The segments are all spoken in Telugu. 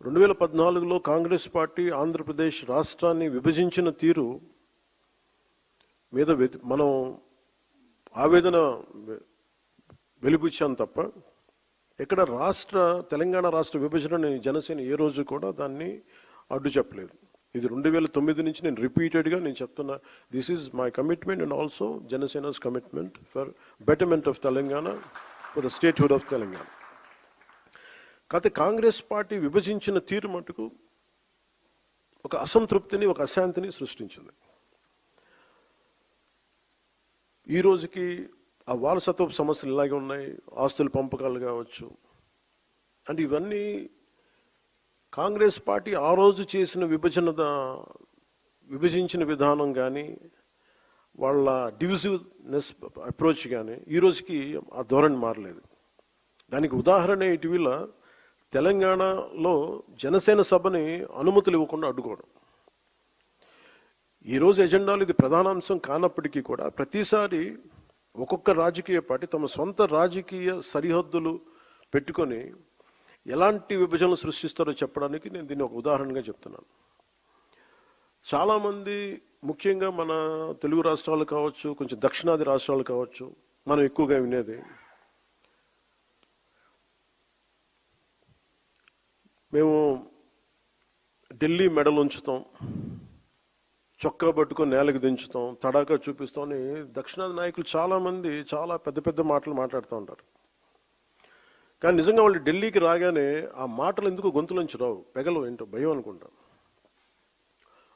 2014లో కాంగ్రెస్ పార్టీ ఆంధ్రప్రదేశ్ రాష్ట్రాన్ని విభజించిన తీరు మీద మనం ఆవేదన వెలిబుచ్చాం తప్ప ఇక్కడ తెలంగాణ రాష్ట్ర విభజనని జనసేన ఏ రోజు కూడా దాన్ని అడ్డు చెప్పలేదు. ఇది 2009 నుంచి నేను రిపీటెడ్గా చెప్తున్నా, this is my commitment and also Janasena's commitment for betterment of Telangana, for the statehood of Telangana. కాకపోతే కాంగ్రెస్ పార్టీ విభజించిన తీరు మటుకు ఒక అసంతృప్తిని, ఒక అశాంతిని సృష్టించింది. ఈ రోజుకి ఆ వారసత్వపు సమస్యలు ఇలాగే ఉన్నాయి, ఆస్తుల పంపకాలు కావచ్చు. అంటే ఇవన్నీ కాంగ్రెస్ పార్టీ ఆ రోజు చేసిన విభజించిన విధానం కానీ, వాళ్ళ డివిజివ్నెస్ అప్రోచ్ కానీ ఈ రోజుకి ఆ ధోరణి మారలేదు. దానికి ఉదాహరణ ఇటీవల తెలంగాణలో జనసేన సభని అనుమతులు ఇవ్వకుండా అడ్డుకోవడం. ఈరోజు ఎజెండాలో ఇది ప్రధానాంశం కానప్పటికీ కూడా ప్రతిసారి ఒక్కొక్క రాజకీయ పార్టీ తమ సొంత రాజకీయ సరిహద్దులు పెట్టుకొని ఎలాంటి విభజనలు సృష్టిస్తారో చెప్పడానికి నేను దీన్ని ఒక ఉదాహరణగా చెప్తున్నాను. చాలామంది ముఖ్యంగా మన తెలుగు రాష్ట్రాలు కావచ్చు, కొంచెం దక్షిణాది రాష్ట్రాలు కావచ్చు, మనం ఎక్కువగా వినేది మేము ఢిల్లీ మెడలు ఉంచుతాం, చొక్కా పట్టుకొని నేలకు దించుతాం, తడాకా చూపిస్తాం అని దక్షిణాది నాయకులు చాలామంది చాలా పెద్ద పెద్ద మాటలు మాట్లాడుతూ ఉంటారు. కానీ నిజంగా వాళ్ళు ఢిల్లీకి రాగానే ఆ మాటలు ఎందుకు గొంతులోంచి రావు, పెగలు ఏంటో భయం అనుకుంటాం.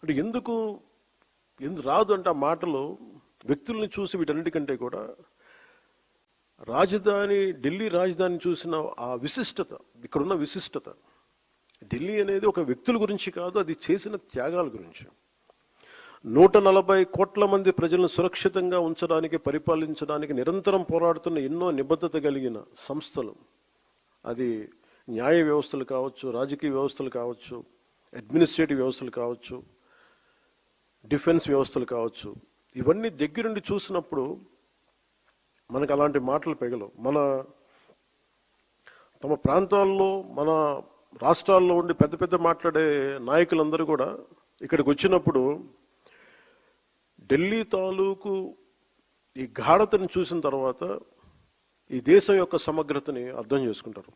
అంటే ఎందుకు రాదు అంటే ఆ మాటలు వ్యక్తుల్ని చూసి వీటన్నిటికంటే కూడా ఢిల్లీ రాజధాని చూసిన ఆ విశిష్టత, ఇక్కడున్న విశిష్టత, ఢిల్లీ అనేది ఒక వ్యక్తుల గురించి కాదు, అది చేసిన త్యాగాల గురించి. 140 కోట్ల మంది ప్రజలను సురక్షితంగా ఉంచడానికి, పరిపాలించడానికి నిరంతరం పోరాడుతున్న ఎన్నో నిబద్ధత కలిగిన సంస్థలు, అది న్యాయ వ్యవస్థలు కావచ్చు, రాజకీయ వ్యవస్థలు కావచ్చు, అడ్మినిస్ట్రేటివ్ వ్యవస్థలు కావచ్చు, డిఫెన్స్ వ్యవస్థలు కావచ్చు, ఇవన్నీ దగ్గరుండి చూసినప్పుడు మనకు అలాంటి మాటలు పెగలవు. తమ ప్రాంతాల్లో, మన రాష్ట్రాల్లో ఉండి పెద్ద పెద్ద మాట్లాడే నాయకులందరూ కూడా ఇక్కడికి వచ్చినప్పుడు ఢిల్లీ తాలూకు ఈ గాఢతను చూసిన తర్వాత ఈ దేశం యొక్క సమగ్రతని అర్థం చేసుకుంటారు.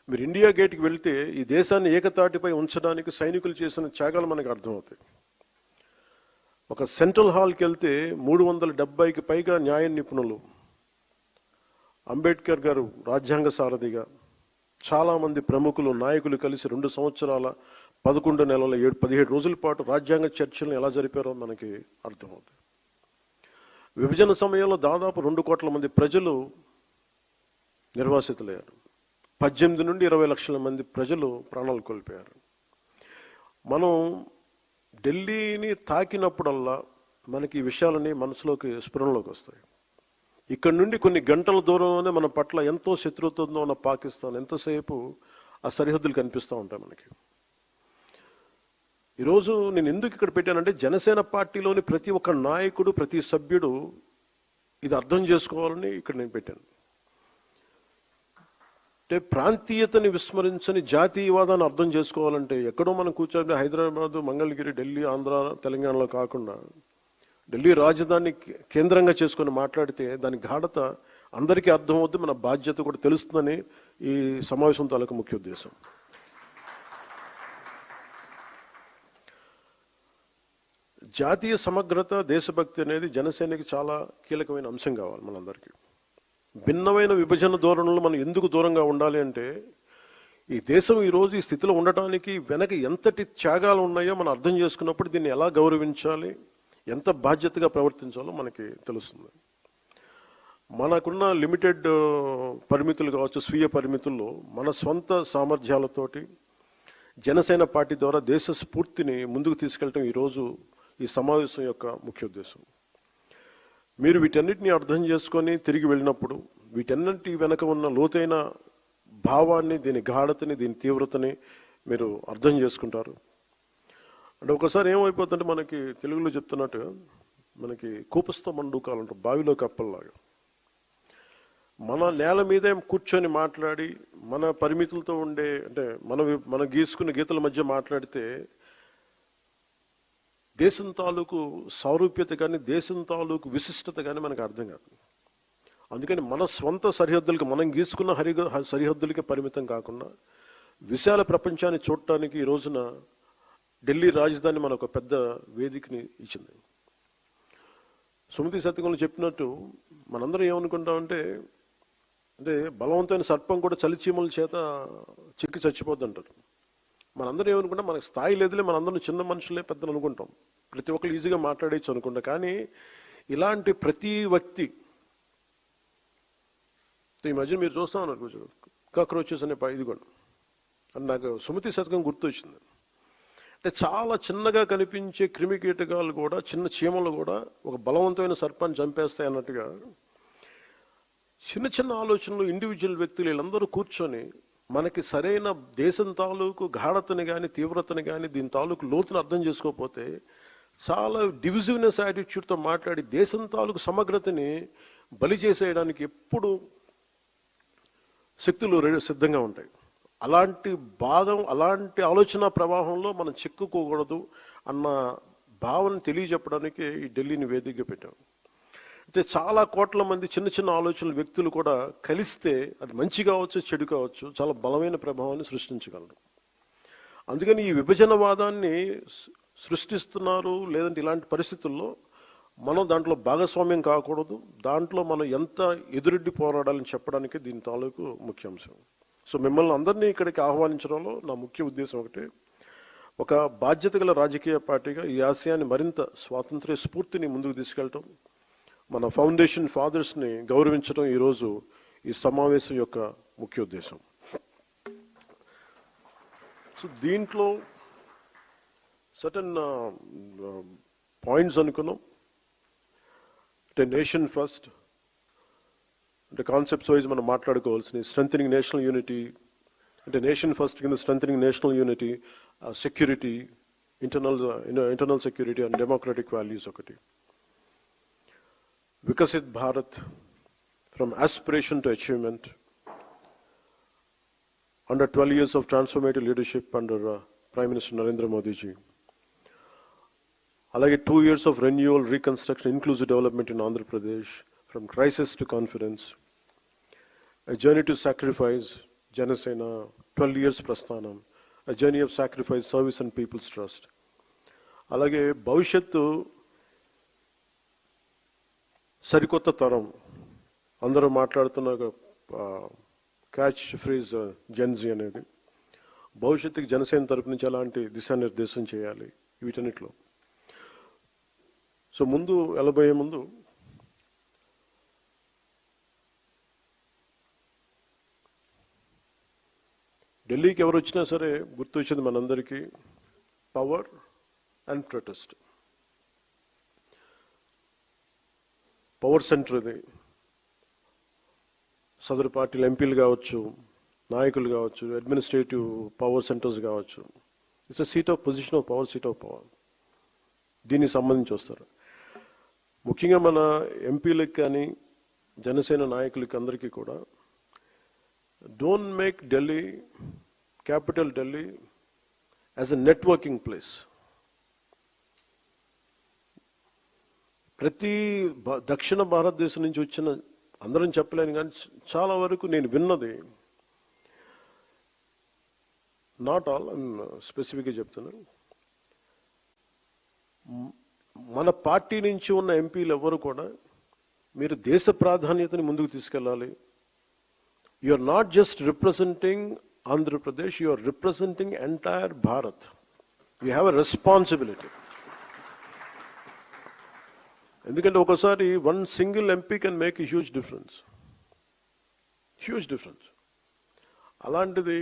మీరు ఇండియా గేట్కి వెళ్తే ఈ దేశాన్ని ఏకతాటిపై ఉంచడానికి సైనికులు చేసిన త్యాగాలు మనకు అర్థమవుతాయి. ఒక సెంట్రల్ హాల్కి వెళ్తే 370కి పైగా న్యాయ నిపుణులు, అంబేద్కర్ గారు రాజ్యాంగ సారథిగా, చాలామంది ప్రముఖులు, నాయకులు కలిసి 2 సంవత్సరాల 11 నెలల 17 రోజుల పాటు రాజ్యాంగ చర్చలను ఎలా జరిపారో మనకి అర్థమవుతుంది. విభజన సమయంలో దాదాపు 2 కోట్ల మంది ప్రజలు నిర్వాసితులయ్యారు. 18 నుండి 20 లక్షల మంది ప్రజలు ప్రాణాలు కోల్పోయారు. మనం ఢిల్లీని తాకినప్పుడల్లా మనకి ఈ విషయాలని మనసులోకి, స్ఫురణలోకి వస్తాయి. ఇక్కడ నుండి కొన్ని గంటల దూరంలోనే మన పట్ల ఎంతో శత్రుత్వంతో ఉన్న పాకిస్తాన్ ఎంతసేపు ఆ సరిహద్దులు కనిపిస్తూ ఉంటాయి మనకి. ఈరోజు నేను ఎందుకు ఇక్కడ పెట్టానంటే జనసేన పార్టీలోని ప్రతి ఒక్క నాయకుడు, ప్రతి సభ్యుడు ఇది అర్థం చేసుకోవాలని ఇక్కడ నేను పెట్టాను. అంటే ప్రాంతీయతని విస్మరించని జాతీయవాదాన్ని అర్థం చేసుకోవాలంటే ఎక్కడో మనం కూర్చొని హైదరాబాద్, మంగళగిరి, ఢిల్లీ, ఆంధ్ర, తెలంగాణలో కాకుండా ఢిల్లీ రాజధాని కేంద్రంగా చేసుకొని మాట్లాడితే దాని గాఢత అందరికీ అర్థమవుద్ది, మన బాధ్యత కూడా తెలుస్తుందని ఈ సమావేశం తాలూకు ముఖ్య ఉద్దేశం. జాతీయ సమగ్రత, దేశభక్తి అనేది జనసేనకి చాలా కీలకమైన అంశం కావాలి మనందరికీ. భిన్నమైన విభజన ధోరణులు మనం ఎందుకు దూరంగా ఉండాలి అంటే ఈ దేశం ఈరోజు ఈ స్థితిలో ఉండటానికి వెనక ఎంతటి త్యాగాలు ఉన్నాయో మనం అర్థం చేసుకున్నప్పుడు దీన్ని ఎలా గౌరవించాలి, ఎంత బాధ్యతగా ప్రవర్తించాలో మనకి తెలుస్తుంది. మనకున్న లిమిటెడ్ పరిమితులు కావచ్చు, స్వీయ పరిమితుల్లో మన సొంత సామర్థ్యాలతోటి జనసేన పార్టీ ద్వారా దేశ స్ఫూర్తిని ముందుకు తీసుకెళ్ళటం ఈరోజు ఈ సమావేశం యొక్క ముఖ్య ఉద్దేశం. మీరు వీటన్నిటిని అర్థం చేసుకొని తిరిగి వెళ్ళినప్పుడు వీటన్నిటి వెనక ఉన్న లోతైన భావాన్ని, దీని గాఢతని, దీని తీవ్రతని మీరు అర్థం చేసుకుంటారు. అంటే ఒకసారి ఏమైపోతుందంటే మనకి తెలుగులో చెప్తున్నట్టు మనకి కూపస్థ మండూకాలు అంటారు, బావిలో కప్పల్లాగా. మన నేల మీదే కూర్చొని మాట్లాడి మన పరిమితులతో ఉండే అంటే మన గీసుకున్న గీతల మధ్య మాట్లాడితే దేశం తాలూకు సారూప్యత కానీ దేశం తాలూకు విశిష్టత కానీ మనకు అర్థం కాదు. అందుకని మన స్వంత సరిహద్దులకి మనం గీసుకున్న సరిహద్దులకి పరిమితం కాకుండా విశాల ప్రపంచాన్ని చూడటానికి ఈ రోజున ఢిల్లీ రాజధాని మనకు పెద్ద వేదికని ఇచ్చింది. సుమతి శతకంలో చెప్పినట్టు మనందరం ఏమనుకుంటామంటే అంటే బలవంతమైన సర్పం కూడా చలిచీమల చేత చిక్కి చచ్చిపోద్ది అంటారు. మనందరం ఏమనుకుంటాం, మనకు స్థాయి లేదులే, మనందరం చిన్న మనుషులే పెద్దలు అనుకుంటాం, ప్రతి ఒక్కరు ఈజీగా మాట్లాడేయచ్చు అనుకుంటా. కానీ ఇలాంటి ప్రతి వ్యక్తి ఈ మధ్య మీరు చూస్తా ఉన్నారు కాక్రోచెస్ అనే ఇది కూడా అని నాకు సుమతి శతకం గుర్తొచ్చింది. అంటే చాలా చిన్నగా కనిపించే క్రిమి కీటకాలు కూడా, చిన్న చీమలు కూడా ఒక బలవంతమైన సర్పాన్ని చంపేస్తాయి అన్నట్టుగా చిన్న చిన్న ఆలోచనలు ఇండివిజువల్ వ్యక్తులు వీళ్ళందరూ కూర్చొని మనకి సరైన దేశం తాలూకు గాఢతని కానీ తీవ్రతని కానీ దీని తాలూకు లోతును అర్థం చేసుకోకపోతే చాలా డివిజివ్నెస్ యాటిట్యూడ్తో మాట్లాడి దేశం తాలూకు సమగ్రతని బలి చేసేయడానికి ఎప్పుడు శక్తులు సిద్ధంగా ఉంటాయి. అలాంటి ఆలోచన ప్రవాహంలో మనం చిక్కుకోకూడదు అన్న భావన తెలియజెప్పడానికి ఈ ఢిల్లీని వేదికగా పెట్టాం. అయితే చాలా కోట్ల మంది చిన్న చిన్న ఆలోచనల వ్యక్తులు కూడా కలిస్తే అది మంచి కావచ్చు చెడు కావచ్చు చాలా బలమైన ప్రభావాన్ని సృష్టించగలరు. అందుకని ఈ విభజనవాదాన్ని సృష్టిస్తున్నారు లేదంటే ఇలాంటి పరిస్థితుల్లో మనం దాంట్లో భాగస్వామ్యం కాకూడదు, దాంట్లో మనం ఎంత ఎదురెడ్డి పోరాడాలని చెప్పడానికి దీని తాలూకు ముఖ్యాంశం. సో మిమ్మల్ని అందరినీ ఇక్కడికి ఆహ్వానించడంలో నా ముఖ్య ఉద్దేశం ఒకటే, ఒక బాధ్యత గల రాజకీయ పార్టీగా ఈ ఆశయాన్ని మరింత స్వాతంత్ర్య స్ఫూర్తిని ముందుకు తీసుకెళ్ళటం, మన ఫౌండేషన్ ఫాదర్స్ని గౌరవించడం ఈరోజు ఈ సమావేశం యొక్క ముఖ్య ఉద్దేశం. సో దీంట్లో సర్టన్ పాయింట్స్ అనుకున్నాం. అంటే నేషన్ ఫస్ట్ అంటే కాన్సెప్ట్స్ వైజ్ మనం మాట్లాడుకోవాల్సిన స్ట్రెంథనింగ్ నేషనల్ యూనిటీ, అంటే నేషన్ ఫస్ట్ కింద strengthening national unity, security, internal security and democratic values ఒకటి. Vikasit Bharat, from aspiration to achievement, under 12 years of transformative leadership under Prime Minister Narendra Modi ji. Alage 2 years of renewal, reconstruction, inclusive development in Andhra Pradesh, from crisis to confidence. A journey to sacrifice, Janasena, 12 years Prasthanam, a journey of sacrifice, service and people's trust. Alage Bhavishyattu సరికొత్త తరం అందరూ మాట్లాడుతున్న క్యాచ్ ఫ్రేజ్ జెన్జీ అనేది భవిష్యత్తుకి జనసేన తరపు నుంచి ఎలాంటి దిశానిర్దేశం చేయాలి వీటన్నిటిలో. సో ముందు వెళ్ళబోయే ముందు ఢిల్లీకి ఎవరు వచ్చినా సరే గుర్తొచ్చింది మనందరికీ power and protest. Power centre ఇది. సదరు పార్టీలు ఎంపీలు కావచ్చు, నాయకులు కావచ్చు, అడ్మినిస్ట్రేటివ్ పవర్ సెంటర్స్ కావచ్చు. It's a seat of position of power, seat of power. దీనికి సంబంధించి వస్తారు. ముఖ్యంగా మన ఎంపీలకు కానీ జనసేన నాయకులకి అందరికీ కూడా don't make Delhi, capital Delhi, as a networking place. ప్రతి దక్షిణ భారతదేశం నుంచి వచ్చిన అందరం చెప్పలేను కానీ చాలా వరకు నేను విన్నది, నాట్ ఆల్, స్పెసిఫిక్గా చెప్తున్నాను, మన పార్టీ నుంచి ఉన్న ఎంపీలు ఎవరు కూడా మీరు దేశ ప్రాధాన్యతని ముందుకు తీసుకెళ్ళాలి. You are not just representing Andhra Pradesh, you are representing entire Bharat. You have a responsibility. ఎందుకంటే ఒకసారి one single MP can make a huge difference. అలాంటిది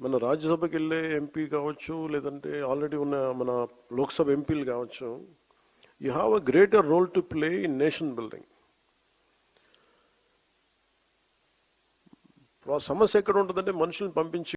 మన రాజ్యసభకి వెళ్ళే ఎంపీ కావచ్చు, లేదంటే ఆల్రెడీ ఉన్న మన లోక్సభ ఎంపీలు కావచ్చు, you have a greater role to play in nation building. సమస్య ఎక్కడ ఉంటుందంటే మనుషుల్ని పంపించి